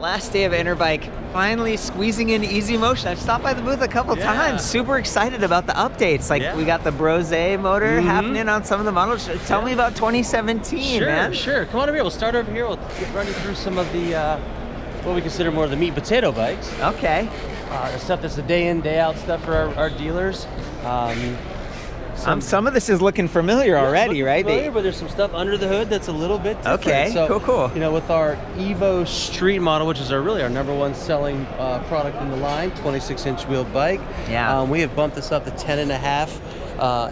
Last day of Interbike, finally squeezing in easy motion. I've stopped by the booth a couple times. Super excited about the updates. Like we got the Brose motor happening on some of the models. Tell me about 2017, man. Sure. Come on over here. We'll start over here. We'll run you through some of the what we consider more of the meat and potato bikes. Okay. The stuff that's the day in, day out stuff for our dealers. Some of this is looking familiar already, right? But there's some stuff under the hood that's a little bit different. Okay, so, cool. You know, with our Evo Street model, which is really our #1 selling product in the line, 26-inch wheel bike. Yeah. We have bumped this up to 10.5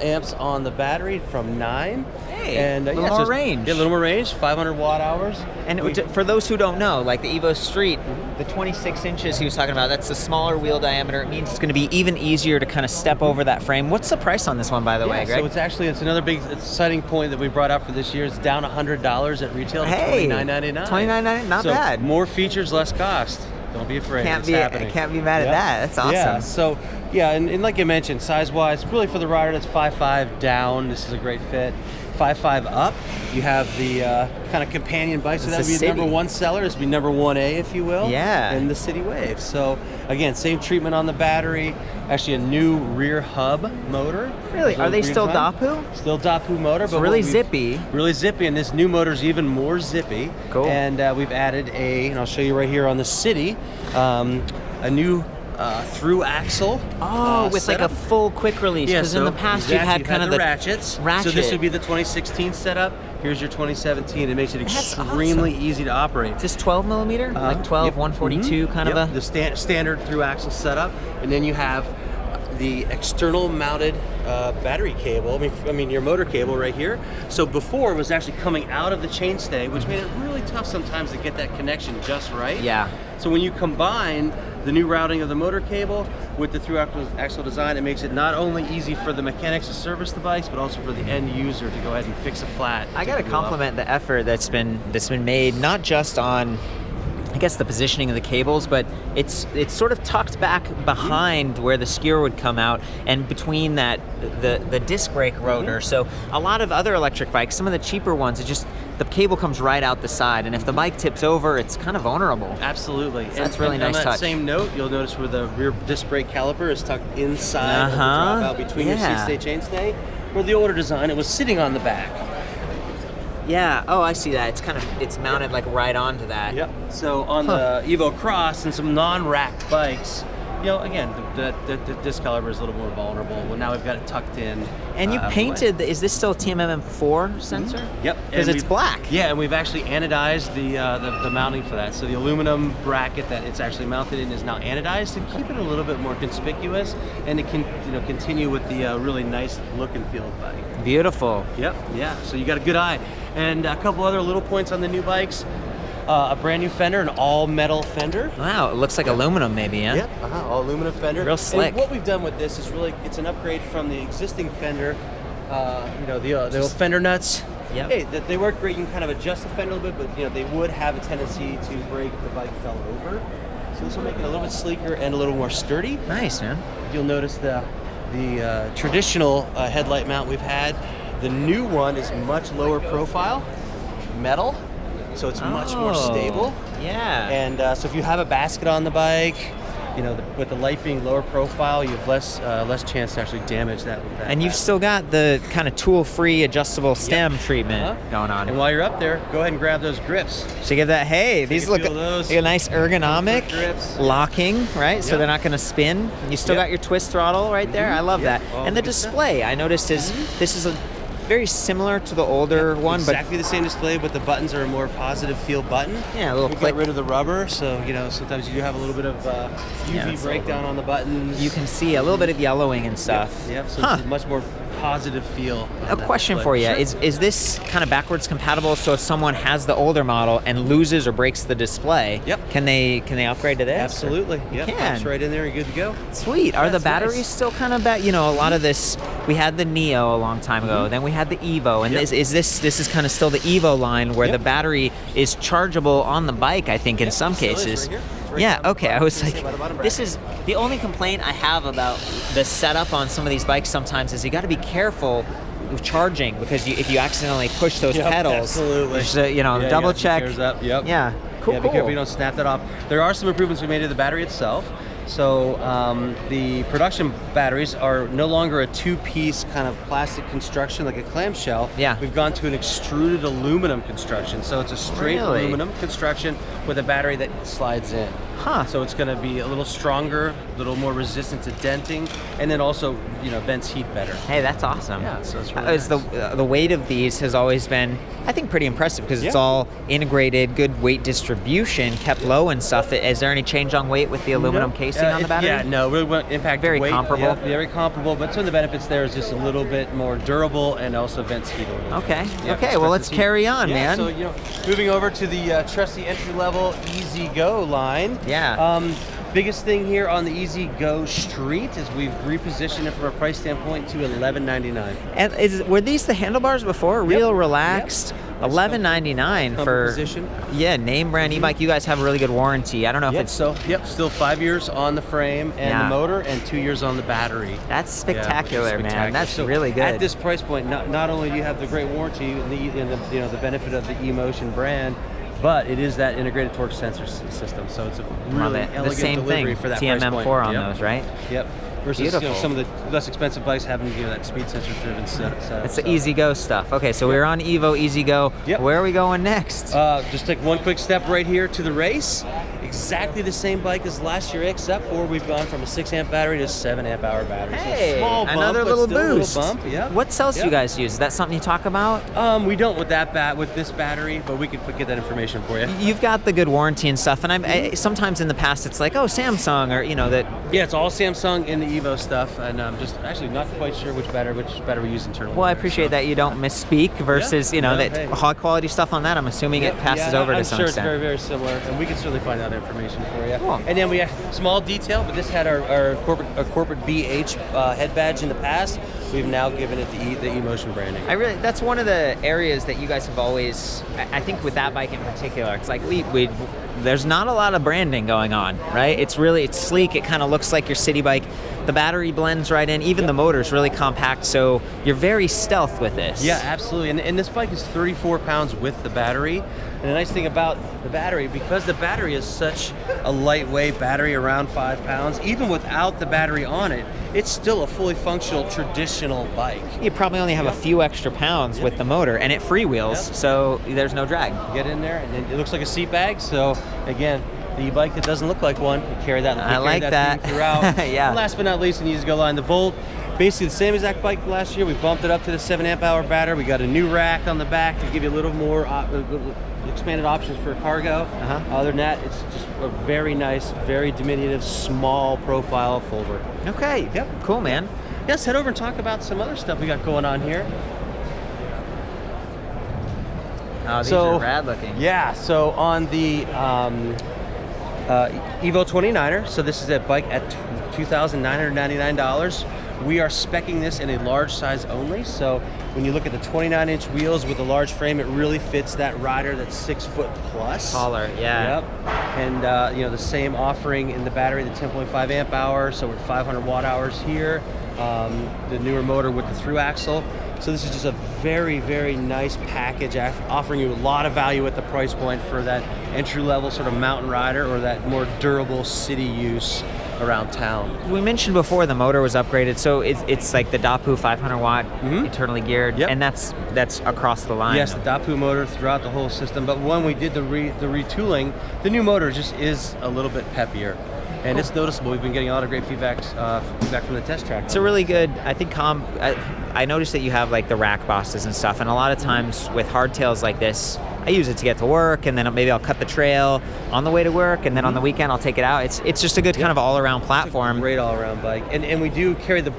amps on the battery from 9. Hey, and a little more range. Yeah, a little more range, 500 watt hours. And for those who don't know, like the Evo Street, the 26 inches he was talking about, that's the smaller wheel diameter. It means it's going to be even easier to kind of step over that frame. What's the price on this one, by the way, Greg? So it's another big exciting point that we brought out for this year. It's down $100 at retail to $29.99. $29.99, not bad. More features, less cost. Don't be afraid. Can't be mad at that. That's awesome. Yeah. So and like you mentioned, size-wise, really for the rider that's 5'5" down, this is a great fit. 5'5" up, you have the kind of companion bike, so that would be the #1 seller. This would be #1A, if you will. Yeah. In the City Wave. So again, same treatment on the battery. Actually, a new rear hub motor. Really? Are they still Dapu? Still Dapu motor, but really zippy. Really zippy, and this new motor is even more zippy. Cool. And we've added and I'll show you right here on the City, a new thru-axle. With like a full quick release. Because in the past you've had kind of the ratchets. So this would be the 2016 setup. Here's your 2017. It makes it extremely easy to operate. Is this 12 millimeter? Like 12, 142 kind of a? The standard thru-axle setup. And then you have the external mounted battery cable. I mean your motor cable right here. So before it was actually coming out of the chainstay, which made it really tough sometimes to get that connection just right. Yeah. So when you combine the new routing of the motor cable with the thru-axle design, it makes it not only easy for the mechanics to service the bikes, but also for the end user to go ahead and fix a flat. I gotta compliment the effort that's been made, not just on, I guess, the positioning of the cables, but it's sort of tucked back behind where the skewer would come out, and between that the disc brake rotor. So a lot of other electric bikes, some of the cheaper ones, the cable comes right out the side, and if the bike tips over, it's kind of vulnerable. Absolutely. So that's really nice touch. On that same note, you'll notice where the rear disc brake caliper is tucked inside of the drop out between your seat stay, chainstay. Where the older design, it was sitting on the back. Yeah. Oh, I see that. It's mounted like right onto that. Yep. So on the Evo Cross and some non-racked bikes, again, the disc caliper is a little more vulnerable. Well, now we've got it tucked in. And you painted, is this still a TMM4 sensor? Yep. Because it's black. Yeah, and we've actually anodized the mounting for that. So the aluminum bracket that it's actually mounted in is now anodized to keep it a little bit more conspicuous, and it can continue with the really nice look and feel of the bike. Beautiful. Yep. Yeah. So you got a good eye. And a couple other little points on the new bikes. A brand new fender, an all-metal fender. Wow, it looks like aluminum maybe, yeah? Yep, all aluminum fender. Real slick. And what we've done with this is really, it's an upgrade from the existing fender, the old fender nuts. Yep. Hey, they work great. You can kind of adjust the fender a little bit, but they would have a tendency to break if the bike fell over. So this will make it a little bit sleeker and a little more sturdy. Nice, man. You'll notice the traditional headlight mount we've had. The new one is much lower profile, metal. So it's much more stable. Yeah. And so if you have a basket on the bike, with the light being lower profile, you have less chance to actually damage that. And you've still got the kind of tool-free adjustable stem treatment going on. And while you're up there, go ahead and grab those grips. So you get that. Hey, these look like a nice ergonomic grips. Locking, right? So they're not going to spin. You still got your twist throttle right there. I love that. And the display, I noticed, this is very similar to the older one, but exactly the same display, but the buttons are a more positive feel button. Yeah, a little click. Get rid of the rubber, so sometimes you do have a little bit of UV breakdown on the buttons. You can see a little bit of yellowing and stuff. Yep. So it's a much more positive feel. A question for you: is this kind of backwards compatible? So if someone has the older model and loses or breaks the display, can they upgrade to this? Absolutely. Yeah, pops right in there and good to go. Sweet. Are the batteries still kind of back? A lot of this. We had the Neo a long time ago. Then we had the Evo, and this is kind of still the Evo line where the battery is chargeable on the bike. I think in some cases. Yeah, okay. I was like, this is the only complaint I have about the setup on some of these bikes sometimes is you got to be careful with charging, because if you accidentally push those pedals, absolutely. double check. Yep. Yeah. Cool, Be cool. careful you don't snap that off. There are some improvements we made to the battery itself. So the production batteries are no longer a two-piece kind of plastic construction like a clamshell. Yeah. We've gone to an extruded aluminum construction. So it's a straight aluminum construction with a battery that slides in. Huh. So it's going to be a little stronger, a little more resistant to denting, and then also, vents heat better. Hey, that's awesome. Yeah, so it's really nice. The weight of these has always been, I think, pretty impressive because it's all integrated, good weight distribution, kept low and stuff. Is there any change on weight with the aluminum casing on the battery? Yeah, no, really won't impact Very weight. comparable. Yeah, very comparable, but some of the benefits there is just a little bit more durable and also vents heat a little bit. Okay, Yeah, okay, well, let's carry on, man. So, moving over to the trusty entry-level Easy Go line. Yeah. Biggest thing here on the Easy Go Street is we've repositioned it from a price standpoint to $11.99. And were these the handlebars before? Real relaxed? $11.99 for position. Yeah, name brand e-bike. You guys have a really good warranty. I don't know if it's Still 5 years on the frame and the motor, and 2 years on the battery. That's spectacular, man. That's so really good. At this price point, not only do you have the great warranty and the benefit of the eMotion brand, but it is that integrated torque sensor system. So it's a really elegant the same delivery thing. for that price point. TMM4 on those, right? Yep. Versus Beautiful. some of the less expensive bikes having that speed sensor driven setup. It's the Easy Go stuff. Okay, so we're on Evo Easy Go. Yep. Where are we going next? Just take one quick step right here to the race. Exactly the same bike as last year, except for we've gone from a 6 amp battery to a 7 amp hour battery. Hey, so small bump, another but little still boost. A little bump. Yeah. What cells do you guys use? Is that something you talk about? We don't with this battery, but we could get that information for you. You've got the good warranty and stuff, and I sometimes in the past it's like, oh, Samsung, or that. Yeah, it's all Samsung in the Evo stuff, and I'm just actually not quite sure which battery we use internally. Well, I appreciate that you don't misspeak versus hey. high quality stuff on that. I'm assuming it passes over to some I'm sure extent. it's very, very similar, and we can certainly find out information for you. Cool. And then we have small detail, but this had our corporate BH head badge in the past. We've now given it the eMotion branding. That's one of the areas that you guys have always, I think with that bike in particular, it's like there's not a lot of branding going on, right? It's sleek. It kind of looks like your city bike. The battery blends right in. Even the motor's really compact, so you're very stealth with this. Yeah, absolutely. And this bike is 34 pounds with the battery. And the nice thing about the battery, because the battery is such a lightweight battery, around 5 pounds, even without the battery on it, it's still a fully functional traditional bike. You probably only have a few extra pounds with the motor, and it freewheels, so there's no drag. Get in there, and it looks like a seat bag. So again, the e-bike that doesn't look like one, you carry that. I like that. Theme throughout. Yeah. And last but not least, in the Easy Go line, the Volt. Basically the same exact bike last year. We bumped it up to the 7 amp hour battery. We got a new rack on the back to give you a little more expanded options for cargo. Other than that, it's just a very nice, very diminutive, small profile folder. Okay. Yep. Cool, man. Let's head over and talk about some other stuff we got going on here. Oh, these are rad looking. Yeah, so on the Evo 29er, so this is a bike at $2,999. We are speccing this in a large size only, so when you look at the 29-inch wheels with a large frame, it really fits that rider that's 6 foot plus. Taller, yeah. Yep. And the same offering in the battery, the 10.5 amp hour, so we're 500 watt hours here. The newer motor with the thru-axle. So this is just a very, very nice package, offering you a lot of value at the price point for that entry-level sort of mountain rider or that more durable city use around town. We mentioned before the motor was upgraded, so it's like the Dapu 500 watt internally geared, and that's across the line. Yes, the Dapu motor throughout the whole system, but when we did the retooling, the new motor just is a little bit peppier. And it's noticeable. We've been getting a lot of great feedback from the test track. It's a really good, I think, I noticed that you have like the rack bosses and stuff, and a lot of times with hardtails like this, I use it to get to work, and then maybe I'll cut the trail on the way to work, and then on the weekend I'll take it out. It's just a good kind of all-around platform. It's a great all-around bike. And we do carry the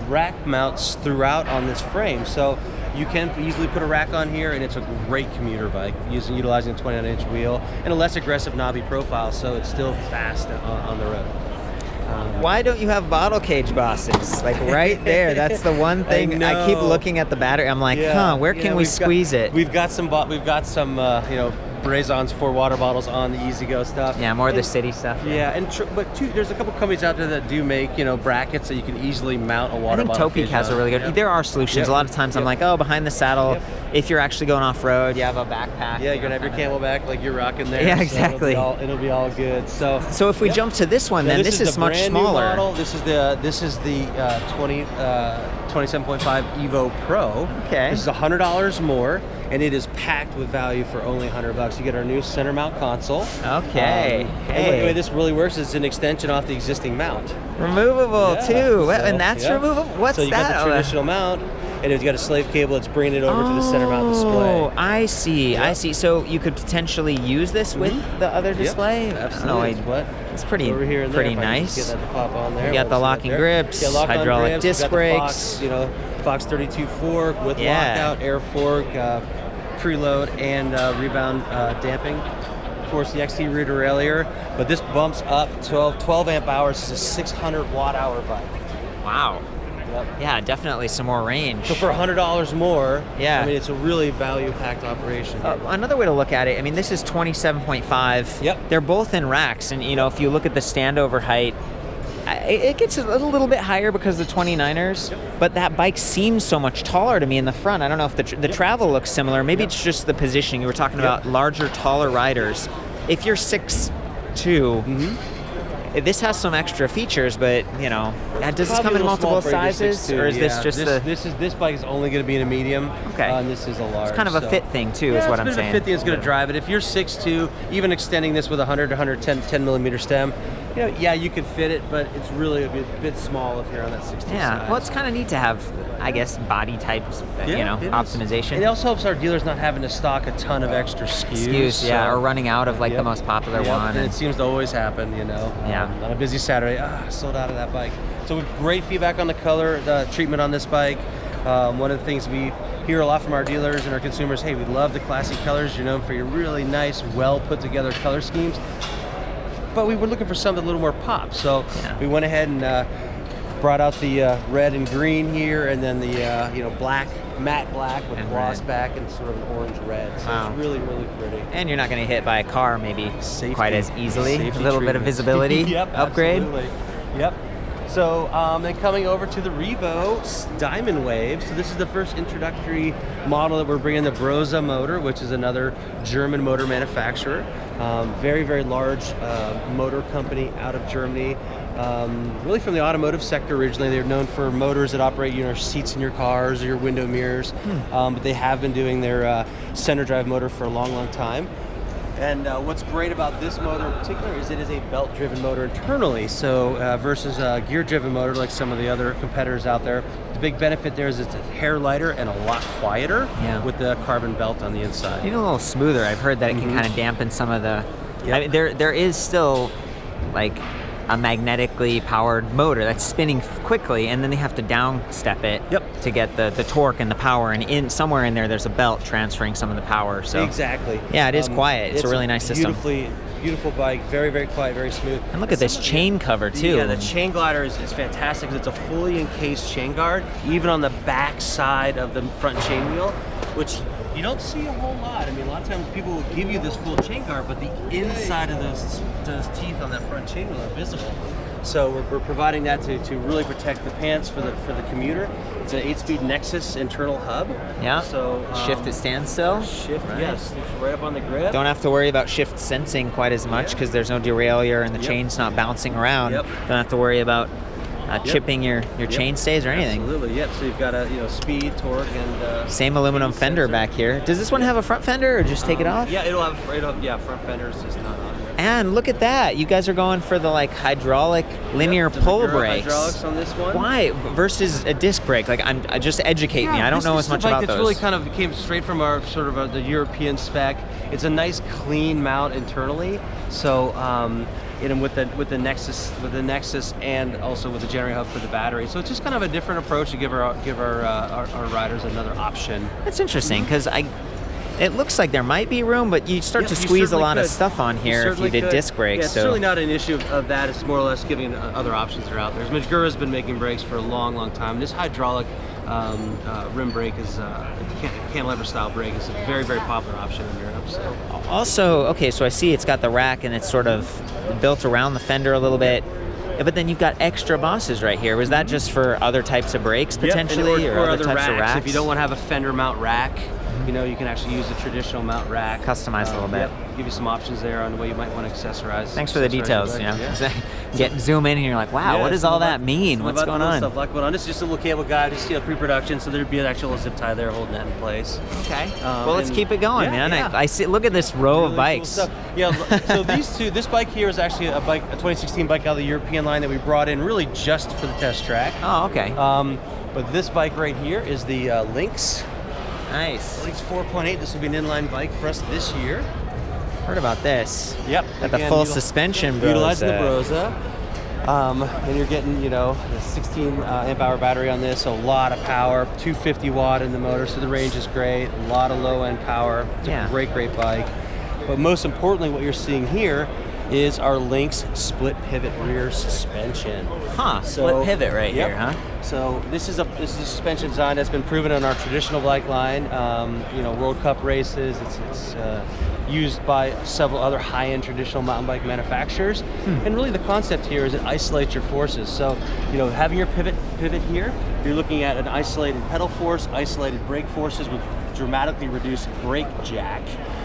rack mounts throughout on this frame, so you can easily put a rack on here, and it's a great commuter bike, utilizing a 29-inch wheel and a less aggressive knobby profile, so it's still fast on the road. Why don't you have bottle cage bosses? Like right there, that's the one thing. I keep looking at the battery. I'm like, where can we squeeze it? We've got some raisons for water bottles on the E-Z-Go stuff. Yeah, more of the city stuff. Yeah, and but there's a couple companies out there that do make, you know, brackets that you can easily mount a water bottle. I think Topeak has a really good. There are solutions. A lot of times I'm like, oh, behind the saddle. If you're actually going off road, you have a backpack. Yeah, you're gonna have your Camelback like you're rocking there. Yeah, exactly. So it'll be all good. So if we jump to this one, then this is much smaller. Model. This is the 27.5 Evo Pro. Okay. This is $100 more, and it is packed with value for only $100. You get our new center mount console. Okay. And the way this really works is an extension off the existing mount. Removable too, and that's removable. What's so you that? got the traditional mount, and if you got a slave cable, it's bringing it over to the center mount display. Oh, I see. I see. So you could potentially use this with the other display. Absolutely. It's pretty over here and pretty there, nice. Get that to pop on there. You got the locking grips, hydraulic disc brakes. Fox 32 fork with lockout, air fork, preload, and rebound damping. Of course, the XT rear derailleur, but this bumps up 12 amp hours. This is a 600 watt hour bike. Wow. Yep. Yeah, definitely some more range. So for $100 more, yeah, I mean, it's a really value-packed operation. Another way to look at it, I mean, this is 27.5. Yep. They're both in racks, and if you look at the standover height, it gets a little bit higher because of the 29ers, but that bike seems so much taller to me in the front. I don't know if the travel looks similar. Maybe it's just the positioning. You were talking about larger, taller riders. If you're 6'2", this has some extra features, but does this come in multiple sizes, or is this just this bike is only going to be in a medium? Okay. And this is a large. It's kind of a fit thing too, is what I'm saying. It's a fit thing that's going to drive it. If you're 6'2", even extending this with a 100 to 10 millimeter stem, you could fit it, but it's really a bit small if you're on that 6'2" size. Well, it's kind of neat to have, I guess, body types, optimization. It also helps our dealers not having to stock a ton of extra SKUs. Or running out of the most popular one. And it seems to always happen, on a busy Saturday, sold out of that bike. So great feedback on the color, the treatment on this bike. One of the things we hear a lot from our dealers and our consumers, hey, we love the classy colors. You're known for your really nice, well put together color schemes. But we were looking for something a little more pop. So we went ahead and brought out the red and green here, and then the black, matte black with gloss back and sort of an orange red. So it's really, really pretty. And you're not going to get hit by a car maybe quite as easily. Safety a little bit of visibility upgrade. Absolutely. Yep. So then coming over to the Revo Diamond Wave. So this is the first introductory model that we're bringing, the Brose motor, which is another German motor manufacturer. Very, very large motor company out of Germany. Really from the automotive sector originally. They're known for motors that operate your seats in your cars or your window mirrors. But they have been doing their center drive motor for a long, long time. And what's great about this motor in particular is it is a belt-driven motor internally, so versus a gear-driven motor like some of the other competitors out there. The big benefit there is it's a hair lighter and a lot quieter with the carbon belt on the inside. Even a little smoother. I've heard that it can kind of dampen some of the... I mean, there is still a magnetically powered motor that's spinning quickly, and then they have to downstep it to get the torque and the power, and somewhere in there's a belt transferring some of the power. So exactly. Yeah, it is quiet. It's a really nice system. Beautiful bike, very, very quiet, very smooth. And look at this chain cover too. Yeah, the chain glider is fantastic because it's a fully encased chain guard, even on the back side of the front chain wheel, which you don't see a whole lot. I mean, a lot of times people will give you this full chain guard, but the inside of those teeth on that front chain wheel are visible. So we're providing that to really protect the pants for the commuter. It's an 8-speed Nexus internal hub. Yeah. So shift at standstill. Shift, yes, it's right up on the grip. Don't have to worry about shift sensing quite as much because there's no derailleur and the chain's not bouncing around. Don't have to worry about chipping your chain stays or anything. Absolutely. Yep. So you've got speed, torque, and same aluminum fender back here. Does this one have a front fender or just take it off? Yeah, it'll have front fender is just not on. And look at that. You guys are going for the hydraulic linear pull brakes. Hydraulics on this one. Why versus a disc brake? Just educate me. I don't know as much about those. It's really kind of came straight from our sort of the European spec. It's a nice clean mount internally. So with the Nexus and also with the generator hub for the battery. So it's just kind of a different approach to give our riders another option. That's interesting because it looks like there might be room, but you start to squeeze a lot of stuff on here if you did disc brakes. Yeah, it's certainly not an issue of that. It's more or less giving other options that are out there. Magura's been making brakes for a long, long time. This hydraulic rim brake is cantilever style brake is a very, very popular option in Europe. So. Also, okay, so I see it's got the rack and it's sort of built around the fender a little bit. But then you've got extra bosses right here. Was that just for other types of brakes potentially, or other types racks. of racks? If you don't want to have a fender mount rack, you know, you can actually use a traditional mount rack. Customize a little bit. Yep. Give you some options there on the way you might want to accessorize. Thanks for the details. You know, zoom in and you're like, wow, what does all that mean? What's going on? Stuff like going on. This is just a little cable guide, just pre-production, so there'd be an actual zip tie there holding that in place. Okay. Well, let's keep it going, man. Yeah. I see. Look at this row of bikes. Cool yeah. So this bike here is actually a 2016 bike out of the European line that we brought in really just for the test track. Oh, okay. But this bike right here is the Lynx. Nice. Lynx 4.8. This will be an inline bike for us this year. Heard about this. Yep. Got the full suspension Broza. Utilizing the Broza. And you're getting, you know, a 16 amp hour battery on this, so a lot of power, 250 watt in the motor, so the range is great, a lot of low end power. It's a great bike. But most importantly, what you're seeing here is our Lynx split pivot rear suspension. Split pivot here, huh? So this is a suspension design that's been proven on our traditional bike line. You know, World Cup races. It's used by several other high-end traditional mountain bike manufacturers. And really, the concept here is it isolates your forces. So, you know, having your pivot here, you're looking at an isolated pedal force, isolated brake forces with dramatically reduced brake jack.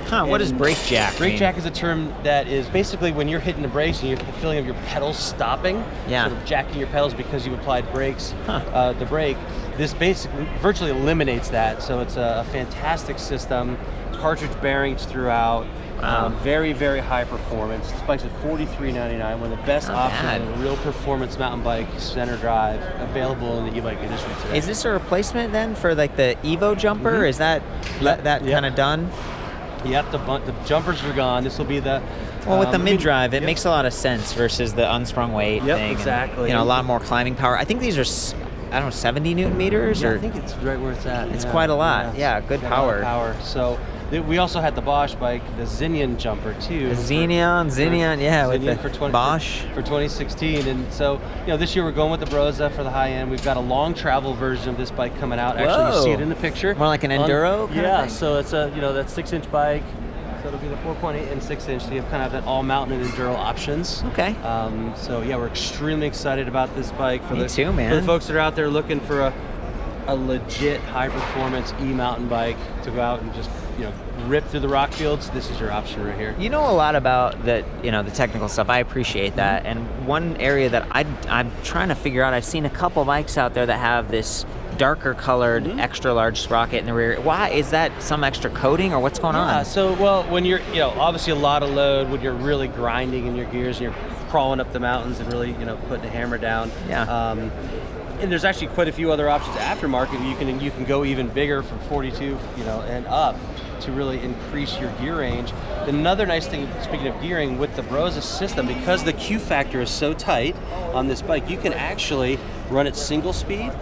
What does brake jack mean? Brake jack is a term that is basically when you're hitting the brakes and you get the feeling of your pedals stopping, sort of jacking your pedals because you've applied brakes, the brake. This basically virtually eliminates that, so it's a fantastic system. Cartridge bearings throughout. Very, very high performance. This bike's at $43.99, one of the best options in a real performance mountain bike, center drive, available in the e-bike industry today. Is this a replacement then for like the Evo jumper? Is that kind of done? Yep, the jumpers are gone. This will be the... Well, with the mid-drive, it makes a lot of sense versus the unsprung weight thing. Exactly. And, you know, a lot more climbing power. I think these are, I don't know, 70 Newton meters? I think it's right where it's at. It's quite a lot. Yeah, good power. So we also had the Bosch bike, the Xenion jumper too. Xenion, with the Bosch. For 2016. And so, you know, this year we're going with the Broza for the high end. We've got a long travel version of this bike coming out. Actually, you see it in the picture. More like an enduro kind of thing? So it's a, you know, that 6-inch bike. So it'll be the 4.8 and 6-inch. So you have kind of that all-mountain and enduro options. Okay. So yeah, we're extremely excited about this bike. Me too, man. For the folks that are out there looking for a legit high-performance e-mountain bike to go out and just, you know, rip through the rock fields, this is your option right here. You know a lot about the technical stuff. I appreciate that. And one area that I'm trying to figure out, I've seen a couple bikes out there that have this darker colored extra large sprocket in the rear. Why is that? Some extra coating or what's going on? So well, when you're, you know, obviously a lot of load, when you're really grinding in your gears and you're crawling up the mountains and really, you know, putting a hammer down. And there's actually quite a few other options aftermarket. You can go even bigger from 42, you know, and up to really increase your gear range. Another nice thing, speaking of gearing, with the Broza system, because the Q factor is so tight on this bike, you can actually run it single speed,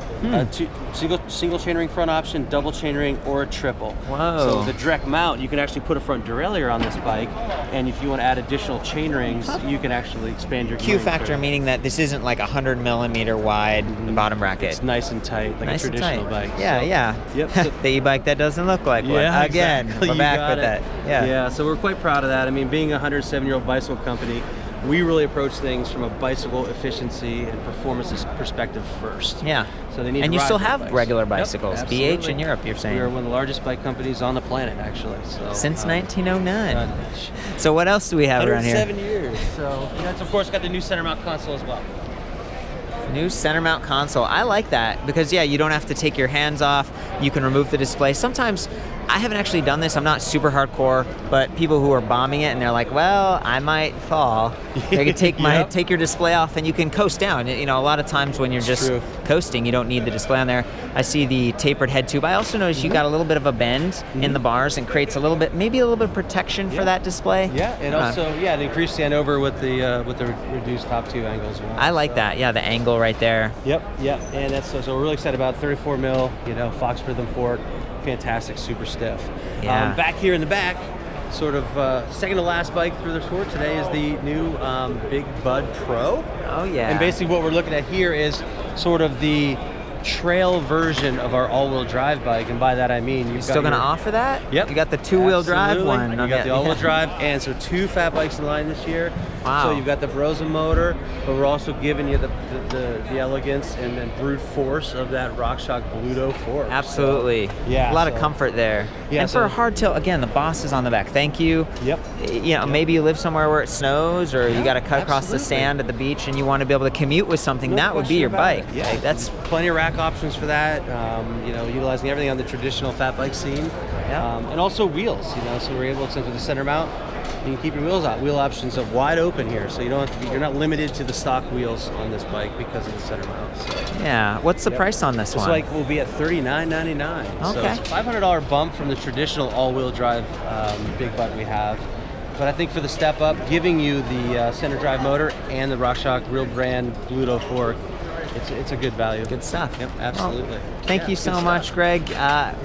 single chainring front option, double chainring, or a triple. Whoa. So the direct mount, you can actually put a front derailleur on this bike, and if you want to add additional chain rings, you can actually expand your Q factor, meaning that this isn't like 100 millimeter wide bottom bracket. It's nice and tight, like a traditional bike. Yeah. So the e-bike that doesn't look like one. Again, exactly. We're back with that. Yeah, so we're quite proud of that. I mean, being a 107-year-old bicycle company, we really approach things from a bicycle efficiency and performance perspective first. Yeah. So they need and to you ride still those have bikes. regular bicycles, Yep, BH in Europe, you're saying? We are one of the largest bike companies on the planet, actually. So, since 1909. So what else do we have around here? 107 years. So that's, of course, got the new center mount console as well. New center mount console. I like that because, yeah, you don't have to take your hands off. You can remove the display. Sometimes, I haven't actually done this. I'm not super hardcore, but people who are bombing it and they're like, well, I might fall. They can take your display off and you can coast down. You know, a lot of times when you're just coasting, you don't need the display on there. I see the tapered head tube. I also noticed you got a little bit of a bend in the bars and creates a little bit, maybe a little bit of protection for that display. Yeah, and also, it increased the end over with the reduced top tube angle as well. I like that. Yeah, the angle right there. Yep. And that's so we're really excited about 34 mil, Fox rhythm fork. Fantastic, super stiff. Yeah. Back here in the back, sort of second to last bike through the tour today is the new Big Bud Pro. Oh yeah. And basically what we're looking at here is sort of the trail version of our all-wheel drive bike, and by that I mean you've Still gonna offer that? Yep. You got the two-wheel drive Absolutely. one. And you got the all-wheel drive, and so 2 fat bikes in line this year. Wow. So you've got the Barossa motor, but we're also giving you the elegance and then brute force of that RockShox Bluto force. Absolutely. So, yeah. A lot of comfort there. Yeah, and for a hardtail, again, the Boss is on the back. Thank you. Yep. You know, maybe you live somewhere where it snows, or you got to cut across the absolutely. sand at the beach, and you want to be able to commute with something. No that would be your question bike. about it. Yeah, Like, that's plenty of rack options for that. You know, utilizing everything on the traditional fat bike scene, and also wheels. You know, so we're able to, with the center mount, you can keep your wheels out. Wheel options are wide open here, so you don't have to be, you're not limited to the stock wheels on this bike because of the center mount. So. yeah. What's the price on this This one? bike will be at $39.99. So Okay. it's a $500 bump from the traditional all-wheel drive big bike we have. But I think for the step up, giving you the center drive motor and the RockShox real brand Bluto fork, it's a good value. Good stuff. Yep, absolutely. Well, thank you so good much, stuff. Greg.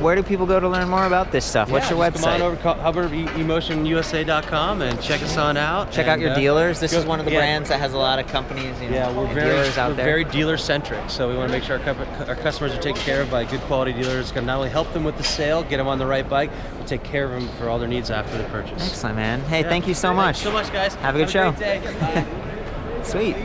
Where do people go to learn more about this stuff? What's your just website? Come on over to HubbardEmotionUSA.com and check us on out. Check out your dealers. This is one of the yeah. brands that has a lot of companies, you know, Yeah, we're dealers out there. very dealer centric, so we want to make sure our customers are taken care of by good quality dealers. It's going to not only help them with the sale, get them on the right bike, but take care of them for all their needs after the purchase. Excellent, man. Hey, Yeah. thank you so much. Thanks so much, guys. Have a good show. Great day. Bye. Sweet.